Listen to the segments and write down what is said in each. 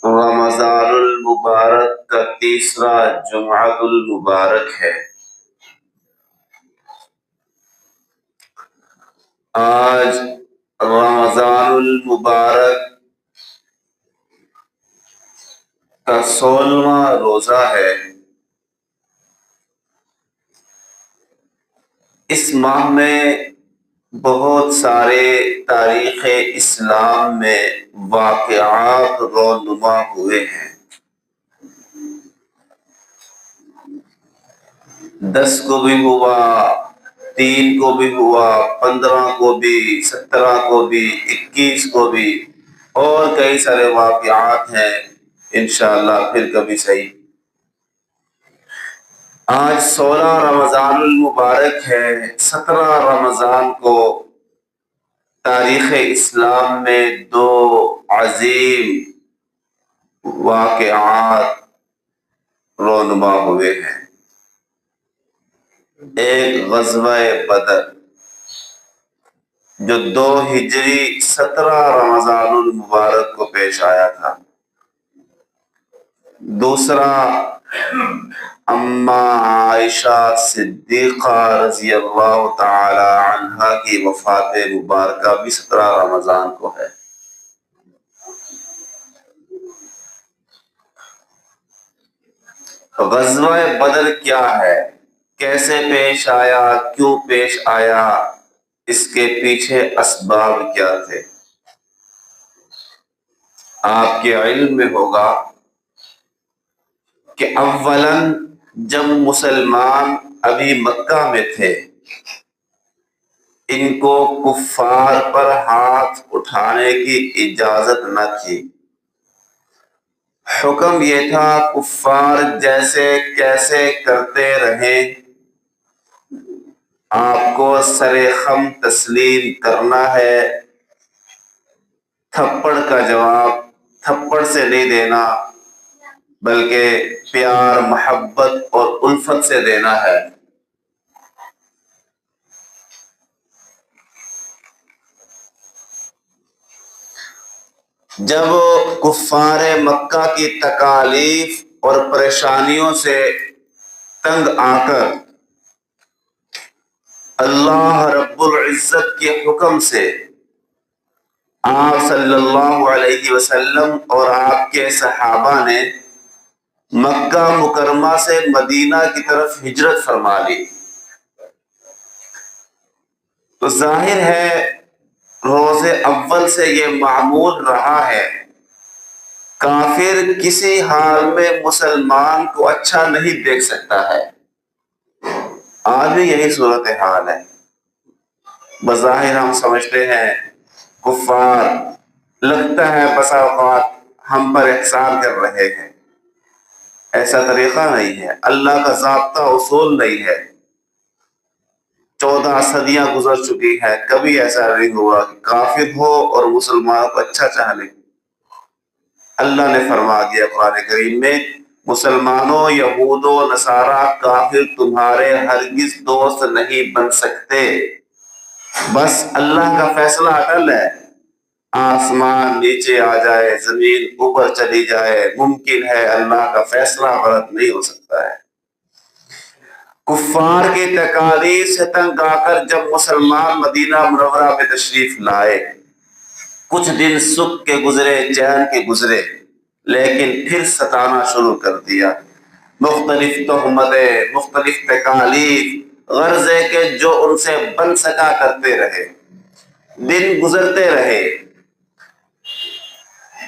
رمضان المبارک کا تیسرا جمعۃ المبارک ہے۔ آج رمضان المبارک کا 16واں روزہ ہے۔ اس ماہ میں بہت سارے تاریخ اسلام میں واقعات رونما ہوئے ہیں۔ 10 کو بھی ہوا، 3 کو بھی ہوا، 15 کو بھی، 17 کو بھی، 21 کو بھی، اور کئی سارے واقعات ہیں، انشاءاللہ پھر کبھی صحیح۔ آج 16 رمضان المبارک ہے۔ 17 رمضان کو تاریخ اسلام میں 2 عظیم واقعات رونما ہوئے ہیں۔ ایک غزوہ بدر جو 2 ہجری 17 رمضان المبارک کو پیش آیا تھا۔ دوسرا اما عائشہ صدیقہ رضی اللہ تعالی عنہا کی وفات مبارکہ بھی 17 رمضان کو ہے۔ غزوہ بدر کیا ہے، کیسے پیش آیا، کیوں پیش آیا، اس کے پیچھے اسباب کیا تھے؟ آپ کے علم میں ہوگا کہ اولاً جب مسلمان ابھی مکہ میں تھے، ان کو کفار پر ہاتھ اٹھانے کی اجازت نہ تھی۔ حکم یہ تھا کفار جیسے کیسے کرتے رہیں، آپ کو سر خم تسلیم کرنا ہے، تھپڑ کا جواب تھپڑ سے نہیں دینا بلکہ پیار، محبت اور الفت سے دینا ہے۔ جب کفار مکہ کی تکالیف اور پریشانیوں سے تنگ آ کر اللہ رب العزت کے حکم سے آپ صلی اللہ علیہ وسلم اور آپ کے صحابہ نے مکہ مکرمہ سے مدینہ کی طرف ہجرت فرما لی، تو ظاہر ہے روز اول سے یہ معمول رہا ہے، کافر کسی حال میں مسلمان کو اچھا نہیں دیکھ سکتا ہے۔ آج بھی یہی صورتحال ہے۔ بظاہر ہم سمجھتے ہیں کفار لگتا ہے بسا اوقات ہم پر احسان کر رہے ہیں، ایسا طریقہ نہیں ہے، اللہ کا ضابطہ اصول نہیں ہے۔ 14 صدیاں گزر چکی ہیں، کبھی ایسا نہیں ہوا کہ کافر ہو اور مسلمان کو اچھا چاہ لے۔ اللہ نے فرما دیا قرآن کریم میں، مسلمانوں، یہود و نصارہ، کافر تمہارے ہرگز دوست نہیں بن سکتے، بس اللہ کا فیصلہ اٹل ہے۔ آسمان نیچے آ جائے، زمین اوپر چلی جائے، ممکن ہے اللہ کا فیصلہ غلط نہیں ہو سکتا ہے۔ کفار کی تکالیف سے تنگ آ کر جب مسلمان مدینہ منورہ میں تشریف لائے، کچھ دن سکھ کے گزرے، چین کے گزرے، لیکن پھر ستانا شروع کر دیا۔ مختلف تہمتیں، مختلف تکالیف، غرض ہے کہ جو ان سے بن سکا کرتے رہے، دن گزرتے رہے۔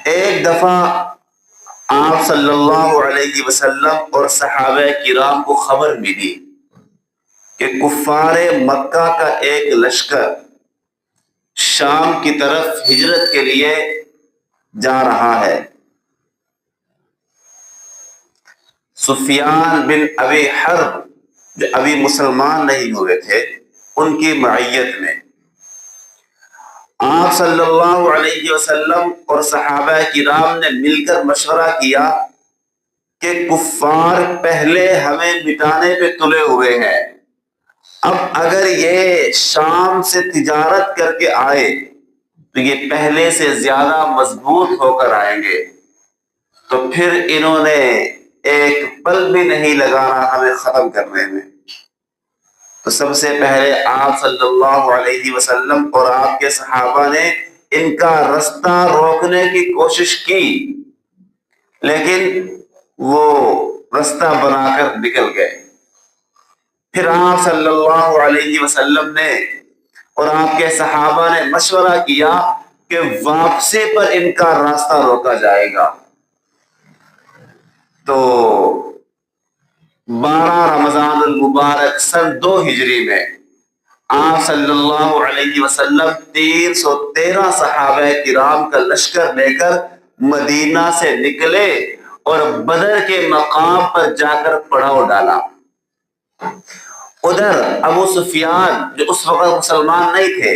ایک دفعہ آپ صلی اللہ علیہ وسلم اور صحابہ کرام کو خبر ملی کہ کفار مکہ کا ایک لشکر شام کی طرف ہجرت کے لیے جا رہا ہے۔ سفیان بن ابی حرب جو ابھی مسلمان نہیں ہوئے تھے، ان کی معیت میں آپ صلی اللہ علیہ وسلم اور صحابہ کرام نے مل کر مشورہ کیا کہ کفار پہلے ہمیں مٹانے پہ تلے ہوئے ہیں، اب اگر یہ شام سے تجارت کر کے آئے تو یہ پہلے سے زیادہ مضبوط ہو کر آئیں گے، تو پھر انہوں نے ایک پل بھی نہیں لگانا ہمیں ختم کرنے میں۔ تو سب سے پہلے آپ صلی اللہ علیہ وسلم اور آپ کے صحابہ نے ان کا رستہ روکنے کی کوشش کی، لیکن وہ رستہ بنا کر نکل گئے۔ پھر آپ صلی اللہ علیہ وسلم نے اور آپ کے صحابہ نے مشورہ کیا کہ واپسی پر ان کا راستہ روکا جائے گا۔ تو 12 رمضان المبارک سن 2 ہجری میں آپ صلی اللہ علیہ وسلم 313 صحابہ کرام کا لشکر لے کر مدینہ سے نکلے اور بدر کے مقام پر جا کر پڑاؤ ڈالا۔ ادھر ابو سفیان جو اس وقت مسلمان نہیں تھے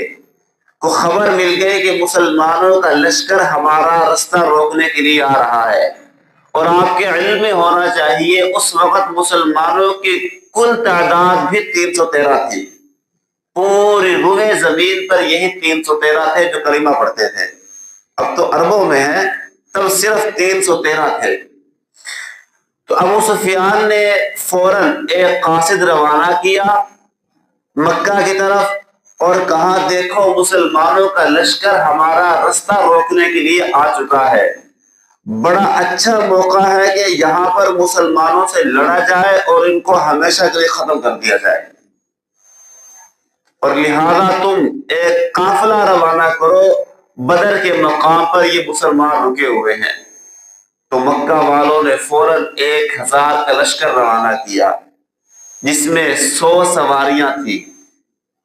کو خبر مل گئی کہ مسلمانوں کا لشکر ہمارا رستہ روکنے کے لیے آ رہا ہے، اور آپ کے علم میں ہونا چاہیے اس وقت مسلمانوں کی کل تعداد بھی 313 تھی۔ پوری روئے زمین پر یہی 313 تھے جو کلمہ پڑھتے تھے۔ اب تو اربوں میں ہے، تب صرف 313 تھے۔ تو ابو سفیان نے فوراً ایک قاصد روانہ کیا مکہ کی طرف اور کہا دیکھو مسلمانوں کا لشکر ہمارا رستہ روکنے کے لیے آ چکا ہے، بڑا اچھا موقع ہے کہ یہاں پر مسلمانوں سے لڑا جائے اور ان کو ہمیشہ کے لیے ختم کر دیا جائے، اور لہذا تم ایک قافلہ روانہ کرو، بدر کے مقام پر یہ مسلمان رکے ہوئے ہیں۔ تو مکہ والوں نے فوراً 1000 کا لشکر روانہ کیا، جس میں 100 سواریاں تھیں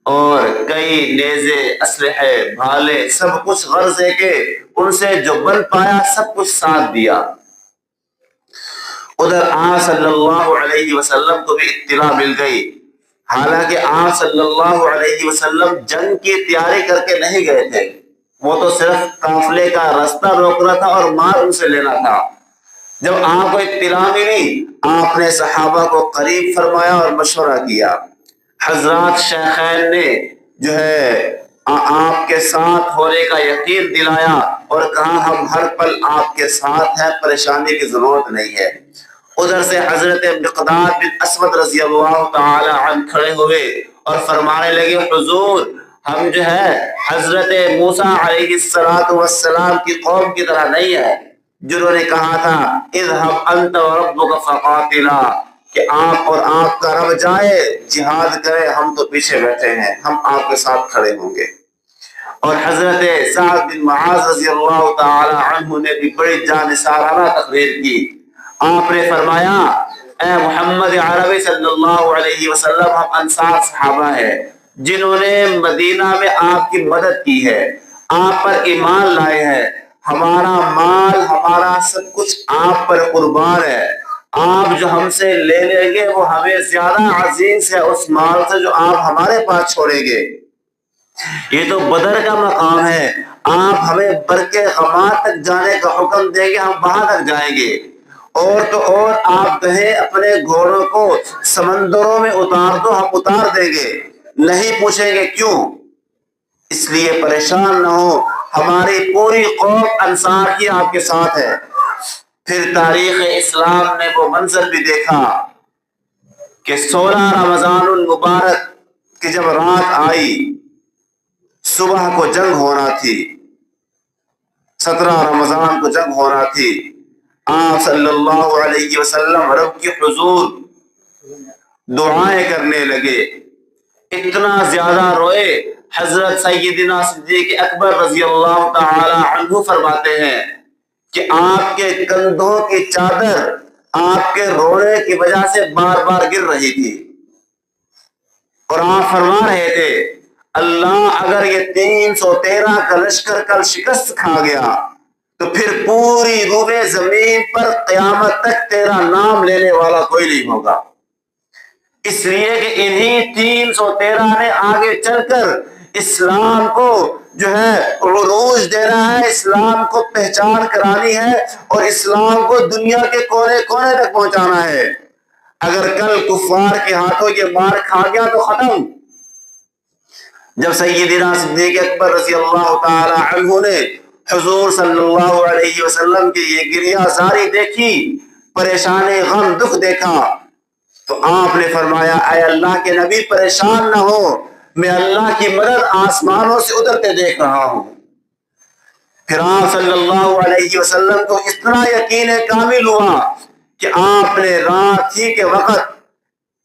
اور کئی نیزے، اسلحے، بھالے، سب کچھ غرض ہے کہ ان سے جو بن پایا سب کچھ ساتھ دیا۔ ادھر آپ صلی اللہ علیہ وسلم کو بھی اطلاع مل گئی، حالانکہ آپ صلی اللہ علیہ وسلم جنگ کی تیاری کر کے نہیں گئے تھے، وہ تو صرف قافلے کا راستہ روکنا تھا اور مال ان سے لینا تھا۔ جب آپ کو اطلاع ملی، آپ نے صحابہ کو قریب فرمایا اور مشورہ کیا۔ حضرات شیخین نے جو ہے آپ کے ساتھ ہونے کا یقین دلایا اور کہا ہم ہر پل آپ کے ساتھ ہیں، پریشانی کی ضرورت نہیں ہے۔ ادھر سے حضرت مقداد بن اسود رضی اللہ تعالی عنہ کھڑے ہوئے اور فرمانے لگے حضور ہم جو ہے حضرت موسیٰ علیہ السلام کی قوم کی طرح نہیں ہے، جنہوں نے کہا تھا اذهب انت وربك فقاتلا، کہ آپ اور آپ کا رب جائے جہاد کرے، ہم تو پیچھے بیٹھے ہیں، ہم آپ کے ساتھ کھڑے ہوں گے۔ اور حضرت سعد بن معاذ رضی اللہ تعالی عنہ نے بھی بڑی جانثارانہ تقریر کی۔ آپ نے فرمایا اے محمد عربی صلی اللہ علیہ وسلم، ہم انصار صحابہ ہیں جنہوں نے مدینہ میں آپ کی مدد کی ہے، آپ پر ایمان لائے ہیں، ہمارا مال ہمارا سب کچھ آپ پر قربان ہے، آپ جو ہم سے لے لیں گے وہ ہمیں زیادہ عزیز ہے اس مال سے جو آپ ہمارے پاس چھوڑیں گے۔ یہ تو بدر کا مقام ہے، آپ ہمیں برکے غمات تک جانے کا حکم دیں گے، ہم وہاں تک جائیں گے، اور تو اور آپ کہیں اپنے گھوڑوں کو سمندروں میں اتار دو، ہم اتار دیں گے، نہیں پوچھیں گے کیوں، اس لیے پریشان نہ ہو، ہماری پوری قوم انصار کی آپ کے ساتھ ہے۔ پھر تاریخ اسلام نے وہ منظر بھی دیکھا کہ 16 رمضان المبارک کی جب رات آئی، صبح کو جنگ ہونا تھی، 17 رمضان کو جنگ ہونا تھی، آپ صلی اللہ علیہ وسلم رب کی حضور دعائیں کرنے لگے، اتنا زیادہ روئے، حضرت سیدنا صدیق اکبر رضی اللہ تعالی عنہ فرماتے ہیں کہ آپ کے کندھوں کی چادر آپ کے رونے کی وجہ سے بار بار گر رہی تھی، اور آپ فرما رہے تھے اللہ اگر یہ 313 کا لشکر کل شکست کھا گیا تو پھر پوری روئے زمین پر قیامت تک تیرا نام لینے والا کوئی نہیں ہوگا، اس لیے کہ انہی 313 نے آگے چل کر اسلام کو جو ہے عروج دینا ہے، اسلام کو پہچان کرانی ہے اور اسلام کو دنیا کے کونے کونے تک پہنچانا ہے۔ اگر کل کفار کے ہاتھوں یہ مار کھا گیا تو ختم۔ جب سیدنا صدیق اکبر رضی اللہ تعالی عنہ نے حضور صلی اللہ علیہ وسلم کی یہ گریہ زاری دیکھی، پریشان غم دکھ دیکھا، تو آپ نے فرمایا اے اللہ کے نبی پریشان نہ ہو، میں اللہ کی مدد آسمانوں سے اترتے دیکھ رہا ہوں۔ پھر آپ صلی اللہ علیہ وسلم کو اتنا یقین کامل ہوا کہ آپ نے رات ہی کے وقت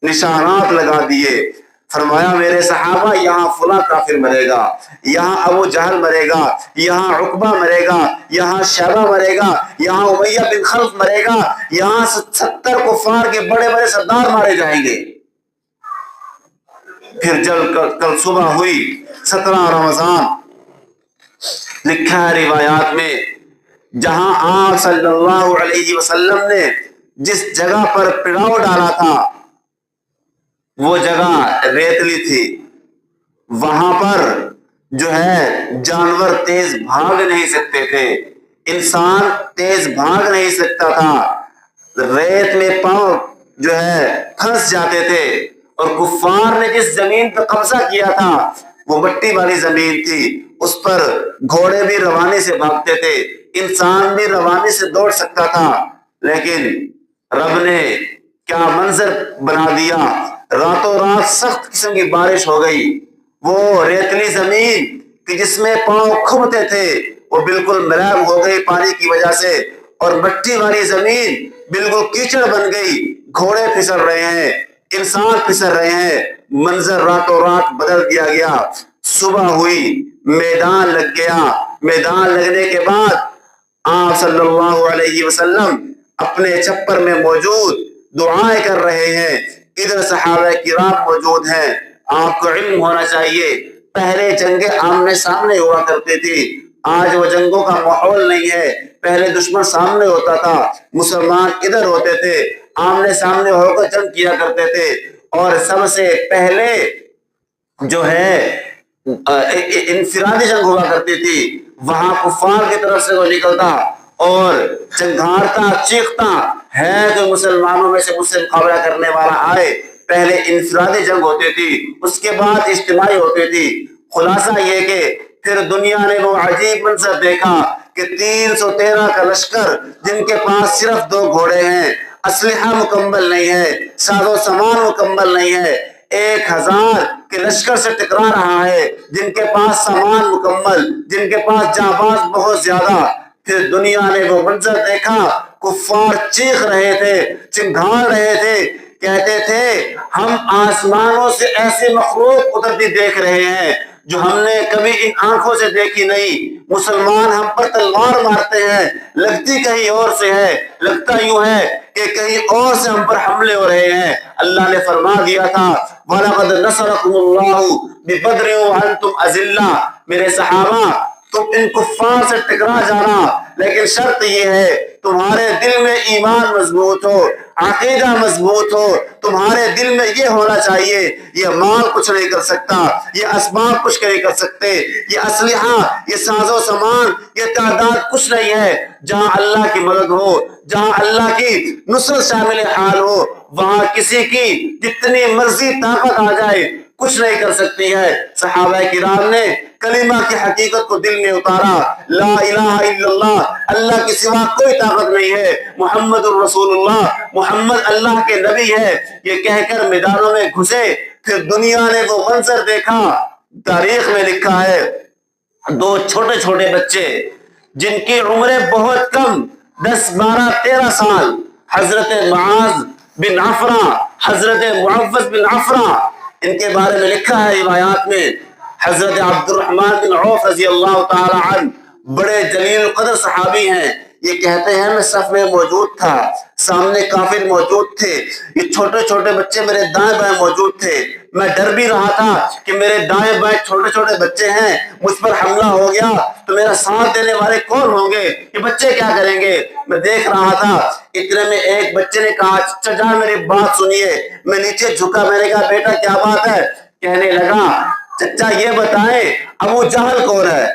نشانات لگا دیے، فرمایا میرے صحابہ یہاں فلاں کافر مرے گا، یہاں ابو جہل مرے گا، یہاں عقبہ مرے گا، یہاں شیبہ مرے گا، یہاں امیہ بن خلف مرے گا، یہاں 70 کفار کے بڑے بڑے سردار مارے جائیں گے۔ پھر جب کل صبح ہوئی 17 رمضان، لکھا ہے روایات میں جہاں آپ صلی اللہ علیہ وسلم نے جس جگہ پر پڑاؤ ڈالا تھا وہ جگہ ریتلی تھی، وہاں پر جو ہے جانور تیز بھاگ نہیں سکتے تھے، انسان تیز بھاگ نہیں سکتا تھا، ریت میں پاؤں جو ہے پھنس جاتے تھے، اور کفار نے جس زمین پر قبضہ کیا تھا وہ مٹی والی زمین تھی، اس پر گھوڑے بھی روانی سے بھاگتے تھے، انسان بھی روانی سے دوڑ سکتا تھا، لیکن رب نے کیا منظر بنا دیا، راتوں رات سخت قسم کی بارش ہو گئی، وہ ریتلی زمین کہ جس میں پاؤں کھبتے تھے وہ بالکل ملیب ہو گئی پانی کی وجہ سے، اور مٹی والی زمین بالکل کیچڑ بن گئی، گھوڑے پھسل رہے ہیں، انسان پھسل رہے ہیں، منظر راتوں رات بدل دیا گیا۔ صبح ہوئی، میدان لگ گیا، میدان لگنے کے بعد آپ صلی اللہ علیہ وسلم اپنے چھپر میں موجود دعائیں کر رہے ہیں، ادھر صحابہ کرام موجود ہیں۔ آپ کو علم ہونا چاہیے پہلے جنگیں آمنے سامنے ہوا کرتی تھی، آج وہ جنگوں کا ماحول نہیں ہے، پہلے دشمن سامنے ہوتا تھا، مسلمان ادھر ہوتے تھے، آمنے سامنے ہو کر جنگ کیا کرتے تھے، اور سب سے پہلے جو ہے انفرادی جنگ ہوا کرتی تھی، وہاں کفار کی طرف سے وہ نکلتا اور چنگھارتا چیختا ہے جو مسلمانوں میں سے مجھ سے مقابلہ کرنے والا آئے۔ پہلے انفرادی جنگ ہوتی تھی، اس کے بعد اجتماعی ہوتی تھی۔ خلاصہ یہ کہ پھر دنیا نے وہ عجیب منظر دیکھا کہ 313 کا لشکر جن کے پاس صرف 2 گھوڑے ہیں، اسلحہ مکمل نہیں ہے، ساز و سامان مکمل نہیں ہے، 1000 کے لشکر سے ٹکرا رہا ہے، جن کے پاس سامان مکمل، جن کے پاس جانباز بہت زیادہ۔ پھر دنیا نے وہ منظر دیکھا، کفار چیخ رہے تھے، چنگھاڑ رہے تھے، کہتے تھے ہم آسمانوں سے ایسی مخلوق اترتی دیکھ رہے ہیں جو ہم نے کبھی ان آنکھوں سے دیکھی نہیں، مسلمان ہم پر تلوار مارتے ہیں، لگتی کہیں اور سے ہے، لگتا یوں ہے کہ کہیں اور سے ہم پر حملے ہو رہے ہیں۔ اللہ نے فرما دیا تھا وَلَقَدْ نَصَرَكُمُ اللَّهُ بِبَدْرٍ وَأَنْتُمْ أَذِلَّةٌ، میرے صحابہ تم ان کفار سے ٹکرا جانا، لیکن شرط یہ ہے تمہارے دل میں ایمان مضبوط ہو، عقیدہ مضبوط ہو، تمہارے دل میں یہ ہونا چاہیے یہ مال کچھ نہیں کر سکتا، یہ اسباب کچھ نہیں کر سکتے، یہ اسلحہ، یہ ساز و سامان، یہ تعداد کچھ نہیں ہے، جہاں اللہ کی مدد ہو، جہاں اللہ کی نصرت شامل حال ہو، وہاں کسی کی جتنی مرضی طاقت آ جائے کچھ نہیں کر سکتی ہے۔ صحابہ کرام نے کلمہ کی حقیقت کو دل میں اتارا، لا الہ الا اللہ، اللہ کے سوا کوئی طاقت نہیں ہے، محمد الرسول اللہ، محمد اللہ کے نبی ہے، یہ کہہ کر میدانوں میں گھسے۔ پھر دنیا نے وہ منظر دیکھا، تاریخ میں لکھا ہے 2 چھوٹے چھوٹے بچے جن کی عمریں بہت کم 10 12 13 سال، حضرت معاذ بن عفرہ، حضرت معوذ بن عفرہ، ان کے بارے میں لکھا ہے روایات میں، حضرت عبد الرحمن بن عوف رضی اللہ تعالی عنہ بڑے جلیل القدر صحابی ہیں، یہ کہتے ہیں میں صف میں موجود تھا، سامنے کافر موجود تھے، یہ چھوٹے چھوٹے بچے میرے دائیں بائیں موجود تھے، میں ڈر بھی رہا تھا کہ میرے دائیں بائیں چھوٹے چھوٹے بچے ہیں، مجھ پر حملہ ہو گیا تو میرا ساتھ دینے والے کون ہوں گے، یہ بچے کیا کریں گے، میں دیکھ رہا تھا۔ اتنے میں ایک بچے نے کہا چچا جان میری بات سنیے، میں نیچے جھکا، میں نے کہا بیٹا کیا بات ہے، کہنے لگا چچا یہ بتائیں ابو جہل کون ہے،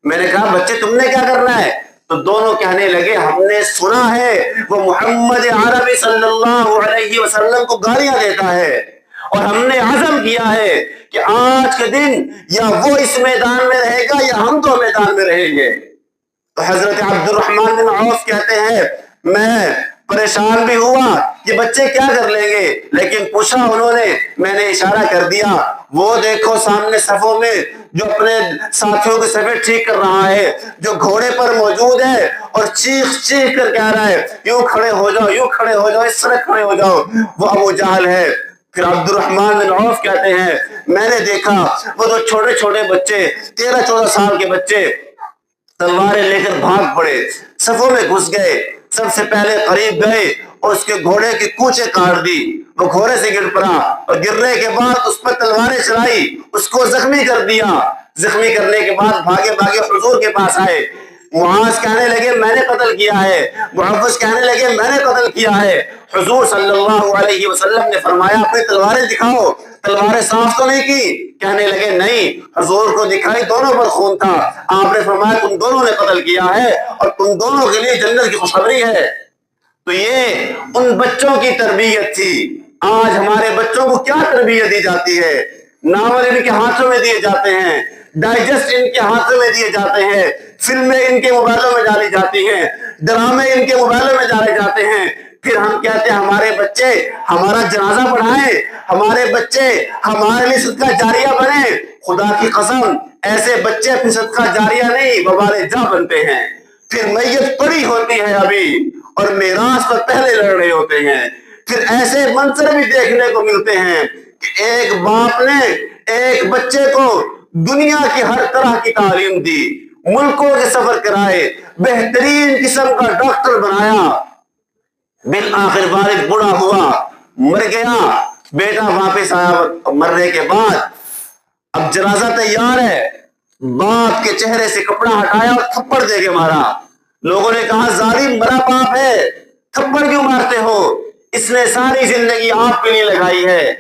میں نے کہا بچے تم نے کیا کرنا ہے، تو دونوں کہنے لگے ہم نے سنا ہے وہ محمد عربی صلی اللہ علیہ وسلم کو گالیاں دیتا ہے، اور ہم نے عزم کیا ہے کہ آج کے دن یا وہ اس میدان میں رہے گا یا ہم 2 میدان میں رہیں گے۔ تو حضرت عبد الرحمن بن عوف کہتے ہیں میں پریشان بھی ہوا یہ بچے کیا کر لیں گے، لیکن پوچھا انہوں نے، میں نے اشارہ کر دیا، وہ دیکھو سامنے صفوں میں جو اپنے ساتھیوں کے صفیں ٹھیک کر رہا ہے، جو گھوڑے پر موجود ہے اور چیخ چیخ کر کہہ رہا ہے یوں کھڑے ہو جاؤ، یوں کھڑے ہو جاؤ، اس طرح کھڑے ہو جاؤ، وہ ابو جہل ہے۔ پھر عبد الرحمن بن عوف کہتے ہیں میں نے دیکھا وہ تو چھوٹے چھوٹے بچے 13-14 سال کے بچے تلواریں لے کر بھاگ پڑے، صفوں میں گھس گئے، سب سے پہلے قریب گئے اور اس کے گھوڑے کی کونچیں کاٹ دی، وہ گھوڑے سے گر پڑا اور گرنے کے بعد اس پر تلواریں چلائی، اس کو زخمی کر دیا، زخمی کرنے کے بعد بھاگے بھاگے حضور کے پاس آئے۔ معاذ کہنے لگے میں نے قتل کیا ہے، محفظ کہنے لگے میں نے قتل کیا ہے۔ حضور صلی اللہ علیہ وسلم نے فرمایا اپنی تلواریں دکھاؤ، تلواریں صاف تو نہیں کی؟ کہنے لگے نہیں۔ حضور کو دکھائی، دونوں پر خون تھا۔ آپ نے فرمایا تم دونوں نے قتل کیا ہے اور تم دونوں کے لیے جنت کی خوشخبری ہے۔ تو یہ ان بچوں کی تربیت تھی۔ آج ہمارے بچوں کو کیا تربیت دی جاتی ہے؟ ناول ان کے ہاتھوں میں دیے جاتے ہیں، ڈائجسٹ ان کے ہاتھوں میں دیے جاتے ہیں، فلمیں ان کے موبائلوں میں ڈالی جاتی ہیں، ڈرامے ان کے موبائلوں میں ڈالے جاتے ہیں۔ پھر ہم کہتے ہیں ہمارے بچے ہمارا جنازہ پڑھائیں، ہمارے بچے ہمارے لیے صدقہ جاریہ بنے۔ خدا کی قسم ایسے بچے اپنی صدقہ جاریہ نہیں وبال جاں بنتے ہیں۔ پھر میت پڑی ہوتی ہے ابھی اور میراث پر پہلے لڑ رہے ہوتے ہیں۔ پھر ایسے منظر بھی دیکھنے کو ملتے ہیں کہ ایک باپ نے ایک بچے کو دنیا کی ہر طرح کی تعلیم دی، ملکوں کے سفر کرائے، بہترین قسم کا ڈاکٹر بنایا، بالآخر والد بوڑھا ہوا، مر گیا، بیٹا واپس آیا مرنے کے بعد، اب جنازہ تیار ہے، باپ کے چہرے سے کپڑا ہٹایا اور تھپڑ دے کے مارا۔ لوگوں نے کہا ظالم مرا باپ ہے، تھپڑ کیوں مارتے ہو؟ اس نے ساری زندگی آپ کے لیے لگائی ہے،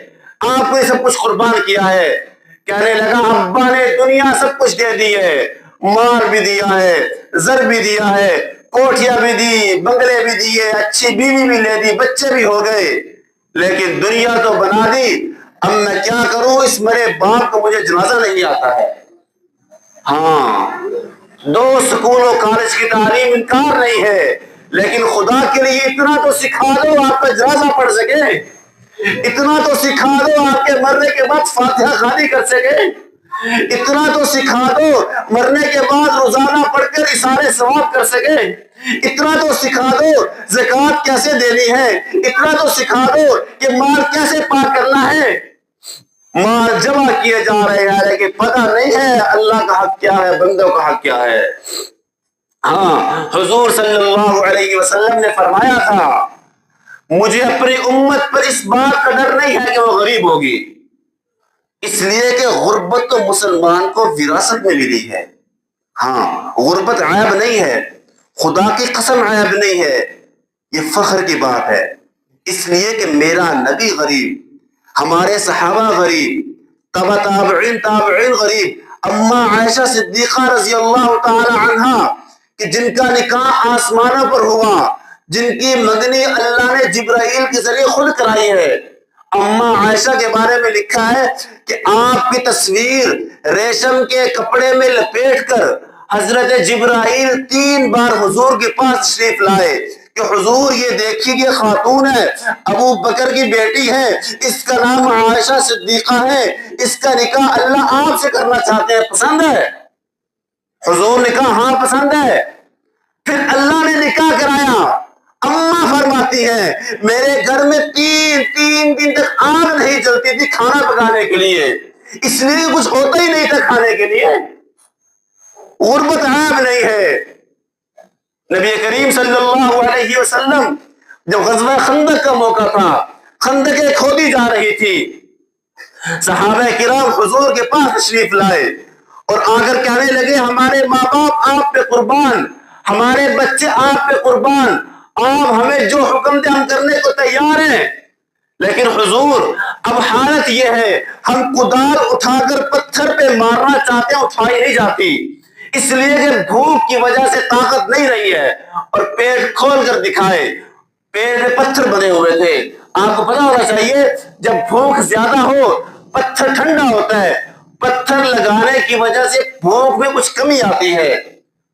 آپ نے سب کچھ قربان کیا ہے۔ کہنے لگا ابا نے دنیا سب کچھ دے دی ہے، مال بھی دیا ہے، زر بھی دیا ہے، کوٹھیاں بھی دی، بنگلے بھی دیے، اچھی بیوی بھی لے دی، بچے بھی ہو گئے، لیکن دنیا تو بنا دی، اب میں کیا کروں؟ اس مرے باپ کو مجھے جنازہ نہیں آتا ہے۔ ہاں 2 سکول و کالج کی تعلیم انکار نہیں ہے، لیکن خدا کے لیے اتنا تو سکھا دو آپ کا جنازہ پڑھ سکے، اتنا تو سکھا دو آپ کے مرنے کے بعد فاتحہ خوانی کر سکے، اتنا تو سکھا دو مرنے کے بعد روزانہ پڑھ کر اثار ثواب کر سکے، اتنا تو سکھا دو زکوٰۃ کیسے دینی ہے، اتنا تو سکھا دو کہ مال کیسے پاک کرنا ہے۔ مال جمع کیے جا رہے ہیں لیکن پتہ نہیں ہے اللہ کا حق کیا ہے، بندوں کا حق کیا ہے۔ ہاں حضور صلی اللہ علیہ وسلم نے فرمایا تھا مجھے اپنی امت پر اس بات کا ڈر نہیں ہے کہ وہ غریب ہوگی، اس لیے کہ غربت تو مسلمان کو وراثت میں ملی ہے۔ ہاں غربت عیب نہیں ہے، خدا کی قسم عیب نہیں ہے، یہ فخر کی بات ہے، اس لیے کہ میرا نبی غریب، ہمارے صحابہ غریب، تبع تابعین غریب، اما عائشہ صدیقہ رضی اللہ تعالی عنہا کہ جن کا نکاح آسمانوں پر ہوا، جن کی منگنی اللہ نے جبرائیل کے ذریعے خود کرائی ہے، اما عائشہ کے بارے میں لکھا ہے کہ آپ کی تصویر ریشم کے کپڑے میں لپیٹ کر حضرت جبرائیل 3 بار حضور کے پاس تشریف لائے کہ حضور یہ دیکھیے یہ خاتون ہے، ابو بکر کی بیٹی ہے، اس کا نام عائشہ صدیقہ ہے، اس کا نکاح اللہ آپ سے کرنا چاہتے ہیں، پسند ہے؟ حضور نے کہا ہاں پسند ہے۔ پھر اللہ نے نکاح کرایا، اماں فرماتی ہیں میرے گھر میں 3 دن تک آگ نہیں جلتی تھی کھانا پکانے کے لیے، اس لیے کچھ ہوتا ہی نہیں تھا کھانے کے لیے۔ غربت عیب نہیں ہے۔ نبی کریم صلی اللہ علیہ وسلم جب غزوہ خندق کا موقع تھا، خندقیں کھودی جا رہی تھی، صحابہ کرام حضور کے پاس تشریف لائے اور آ کر کہنے لگے ہمارے ماں باپ آپ پہ قربان، ہمارے بچے آپ پہ قربان، آپ ہمیں جو حکم دے ہم کرنے کو تیار ہیں، لیکن حضور اب حالت یہ ہے ہم کدال اٹھا کر پتھر پہ مارنا چاہتے ہیں، اٹھائی نہیں جاتی، اس لیے کہ بھوک کی وجہ سے طاقت نہیں رہی ہے، اور پیٹ کھول کر دکھائے، پیٹ میں پتھر بنے ہوئے تھے۔ آپ کو پتا ہونا چاہیے جب بھوک زیادہ ہو پتھر ٹھنڈا ہوتا ہے، پتھر لگانے کی وجہ سے بھوک میں کچھ کمی آتی ہے،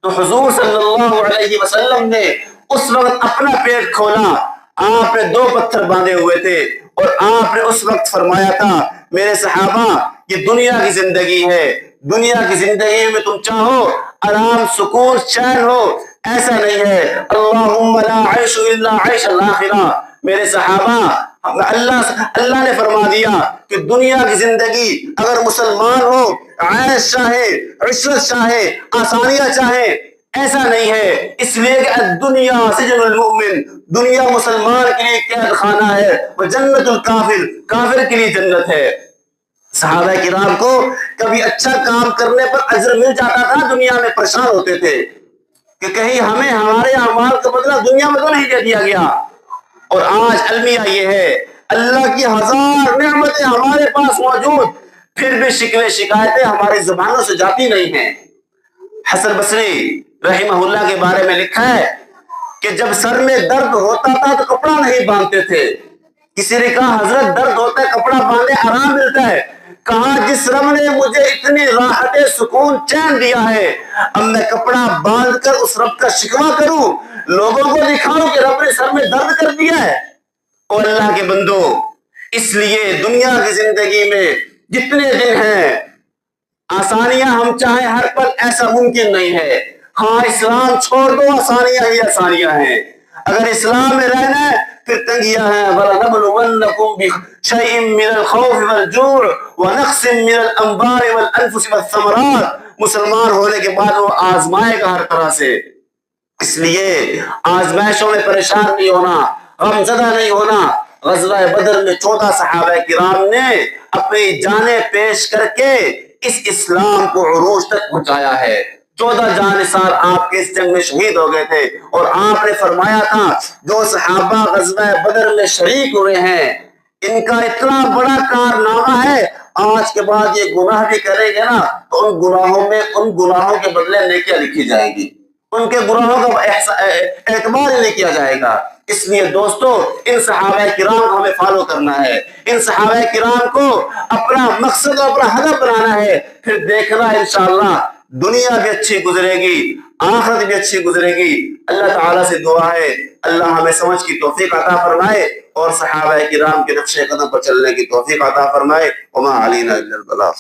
تو حضور صلی اللہ علیہ وسلم نے اس وقت اپنا پیٹ کھولا. آپ نے 2 پتھر باندھے ہوئے تھے اور آپ نے اس وقت فرمایا تھا میرے صحابہ یہ دنیا کی زندگی ہے, دنیا کی زندگی میں تم چاہو آرام سکون چین ہو, ایسا نہیں ہے. اللہم لا عیش الا عیش الاخرہ. میرے صحابہ اللہ نے فرما دیا کہ دنیا کی زندگی اگر مسلمان ہو عیش چاہے, عشرت چاہے, آسانیاں چاہے, ایسا نہیں ہے. اس لیے کہ دنیا سجن المؤمن, دنیا مسلمان کے لیے قید خانہ ہے, وہ جنت الکافر, کافر کے لیے جنت ہے. صحابہ کرام کو کبھی اچھا کام کرنے پر اجر مل جاتا تھا, دنیا میں پریشان ہوتے تھے کہ کہیں ہمیں ہمارے اعمال کا بدلہ دنیا میں تو نہیں دے دیا گیا. اور آج المیہ یہ ہے اللہ کی 1000 نعمتیں ہمارے پاس موجود, پھر بھی شکوے شکایتیں ہماری زبانوں سے جاتی نہیں ہیں. حسن بصری رحمہ اللہ کے بارے میں لکھا ہے کہ جب سر میں درد ہوتا تھا تو کپڑا نہیں باندھتے تھے. کسی نے کہا حضرت درد ہوتا ہے کپڑا باندھے آرام ملتا ہے. کہا جس رب نے مجھے اتنی راحت سکون چین دیا ہے, اب میں کپڑا باندھ کر اس رب کا شکوہ کروں, لوگوں کو دکھاؤں کہ رب نے سر میں درد کر دیا ہے. او اللہ کے بندو, اس لیے دنیا کی زندگی میں جتنے دن ہیں آسانیاں ہم چاہیں ہر پل ایسا ممکن نہیں ہے. ہاں اسلام چھوڑ دو, آسانیاں ہی آسانیاں ہیں. اگر اسلام میں رہنا ہے پھر تنگیاں ہیں. وَلَنَبْلُوَنَّكُمْ بِشَيْءٍ مِّنَ الْخَوْفِ وَالْجُوعِ وَنَقْصٍ مِّنَ الْأَنبَارِ وَالْأَنفُسِ وَالثَّمَرَاتِ. مسلمان ہونے کے بعد وہ آزمائے گا ہر طرح سے. اس لیے آزمائشوں میں پریشان نہیں ہونا, غم زدہ نہیں ہونا. غزوہ بدر میں 14 صحابہ کرام نے اپنی جانیں پیش کر کے اس اسلام کو عروج تک پہنچایا ہے. 14 جانثار آپ کے اس جنگ میں شہید ہو گئے تھے. اور آپ نے فرمایا تھا جو صحابہ غزوہ بدر میں شریک ہوئے ہیں ان کا اتنا بڑا کارنامہ ہے, آج کے بعد یہ گناہ بھی کریں گے نا تو ان گناہوں کے بدلے نیکیاں لکھی جائیں گی, ان کے گناہوں کا اعتبار نہیں کیا جائے گا. اس لیے دوستو ان صحابہ کرام کو ہمیں فالو کرنا ہے, ان صحابہ کرام کو اپنا مقصد اور اپنا ہدف بنانا ہے. پھر دیکھنا انشاءاللہ دنیا بھی اچھی گزرے گی, آخرت بھی اچھی گزرے گی. اللہ تعالیٰ سے دعا ہے اللہ ہمیں سمجھ کی توفیق عطا فرمائے اور صحابہ کرام کے نقش قدم پر چلنے کی توفیق عطا فرمائے. وما علینا الا البلاغ.